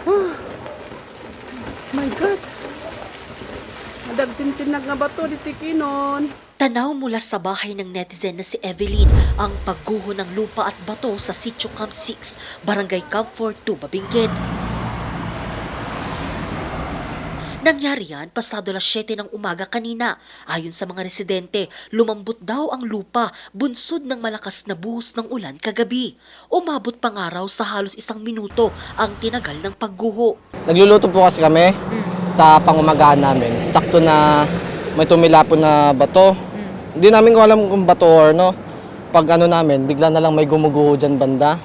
Oh, my God. Madagtintinag nga ba to, ditikinon? Tanaw mula sa bahay ng netizen na si Evelyn ang pagguho ng lupa at bato sa Sitio Camp 6, Barangay Camp 4, Benguet. Nangyari yan pasado alas 7 ng umaga kanina. Ayon sa mga residente, lumambot daw ang lupa bunsod ng malakas na buhos ng ulan kagabi. Umabot pa nga raw sa halos 1 minuto ang tinagal ng pagguho. Nagluluto po kasi kami, pangumagaan namin. Sakto na may tumilapon na bato. Hindi namin ko alam kung bato or no. Pag ano namin, bigla na lang may gumuguho dyan banda.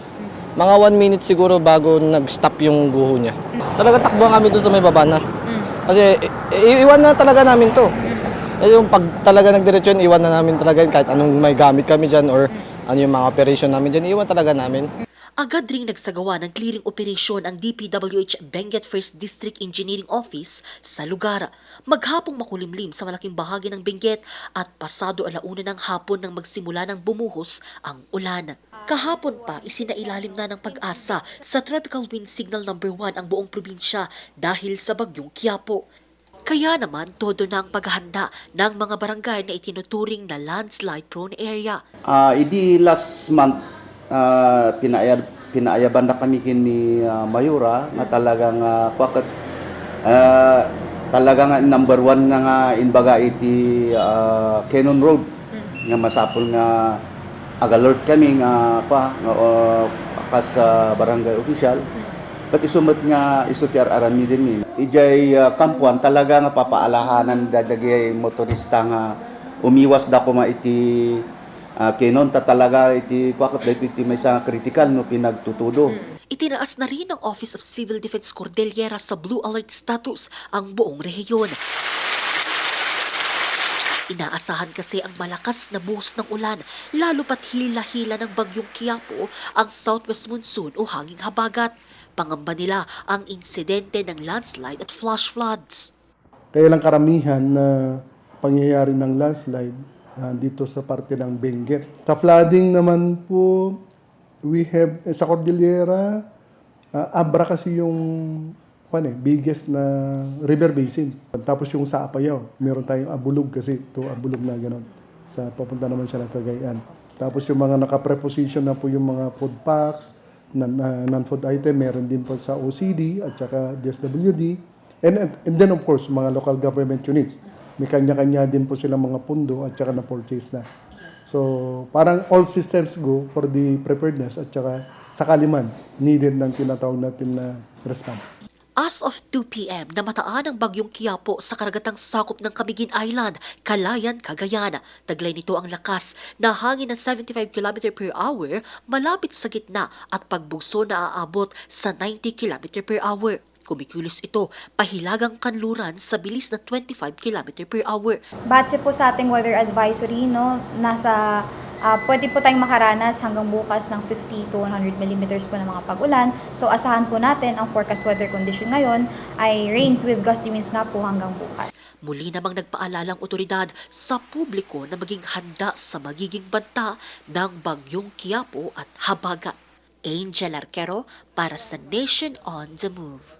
Mga 1 minute siguro bago nag-stop yung guho niya. Talaga takbo kami doon sa may baba na. Kasi iwan na talaga namin to. Yung pag talaga nagdiretso yun, iwan na namin talaga yun. Kahit anong may gamit kami dyan or ano yung mga operation namin dyan, iwan talaga namin. Agad ring nagsagawa ng clearing operation ang DPWH Benguet 1st District Engineering Office sa lugar. Maghapong makulimlim sa malaking bahagi ng Benguet at pasado 1:00 ng hapon nang magsimula ng bumuhos ang ulan. Kahapon pa isinailalim na ng Pag-asa sa Tropical Wind Signal No. 1 ang buong probinsya dahil sa bagyong Quiapo. Kaya naman todo na ang paghahanda ng mga barangay na itinuturing na landslide-prone area. Idi last month pinaayaban na kami kini Mayura nga talagang talagang number 1 na nga inbaga iti Cannon Road nga masapol nga ag-alert kami nga akas barangay official kat isumot nga isutiar arami din ni ijay kampuan talaga nga papaalahanan dadagay motorista nga umiwas da kuma iti Kenon ta talaga iti kwakot dahil iti may isang critical no pinagtutudo. Itinaas na rin ng Office of Civil Defense Cordillera sa Blue Alert status ang buong rehiyon. Inaasahan kasi ang malakas na buhos ng ulan, lalo pat hila-hila ng bagyong Quiapo ang southwest monsoon o hanging habagat. Pangamba nila ang insidente ng landslide at flash floods. Kaya lang karamihan na pangyayari ng landslide dito sa parte ng Benguet. Sa flooding naman po, we have, sa Cordillera, Abra kasi yung biggest na river basin. Tapos yung sa Apayao, meron tayong Abulog kasi, Abulog na gano'n. Papunta naman siya ng Cagayan. Tapos yung mga naka-preposition na po yung mga food packs, non-food item, meron din po sa OCD at saka DSWD. And then of course, mga local government units. May kanya-kanya din po silang mga pundo at saka na-purchase na. So, parang all systems go for the preparedness at saka sakali man needed ng tinatawag natin na response. As of 2 p.m., namataan ang bagyong Quiapo sa karagatang sakop ng Camiguin Island, Calayan, Cagayan. Taglay nito ang lakas na hangin ng 75 km per hour malapit sa gitna at pagbugso na aabot sa 90 km per hour. Kumikilos ito pahilagang kanluran sa bilis na 25 km per hour. Batse po sa ating weather advisory, no, pwede po tayong makaranas hanggang bukas ng 50 to 100 millimeters po ng mga pag-ulan. So asahan po natin ang forecast weather condition ngayon ay rains with gusty winds nga po hanggang bukas. Muli namang nagpaalalang otoridad sa publiko na maging handa sa magiging banta ng bagyong Quiapo at habagat. Angel Arquero para sa Nation on the Move.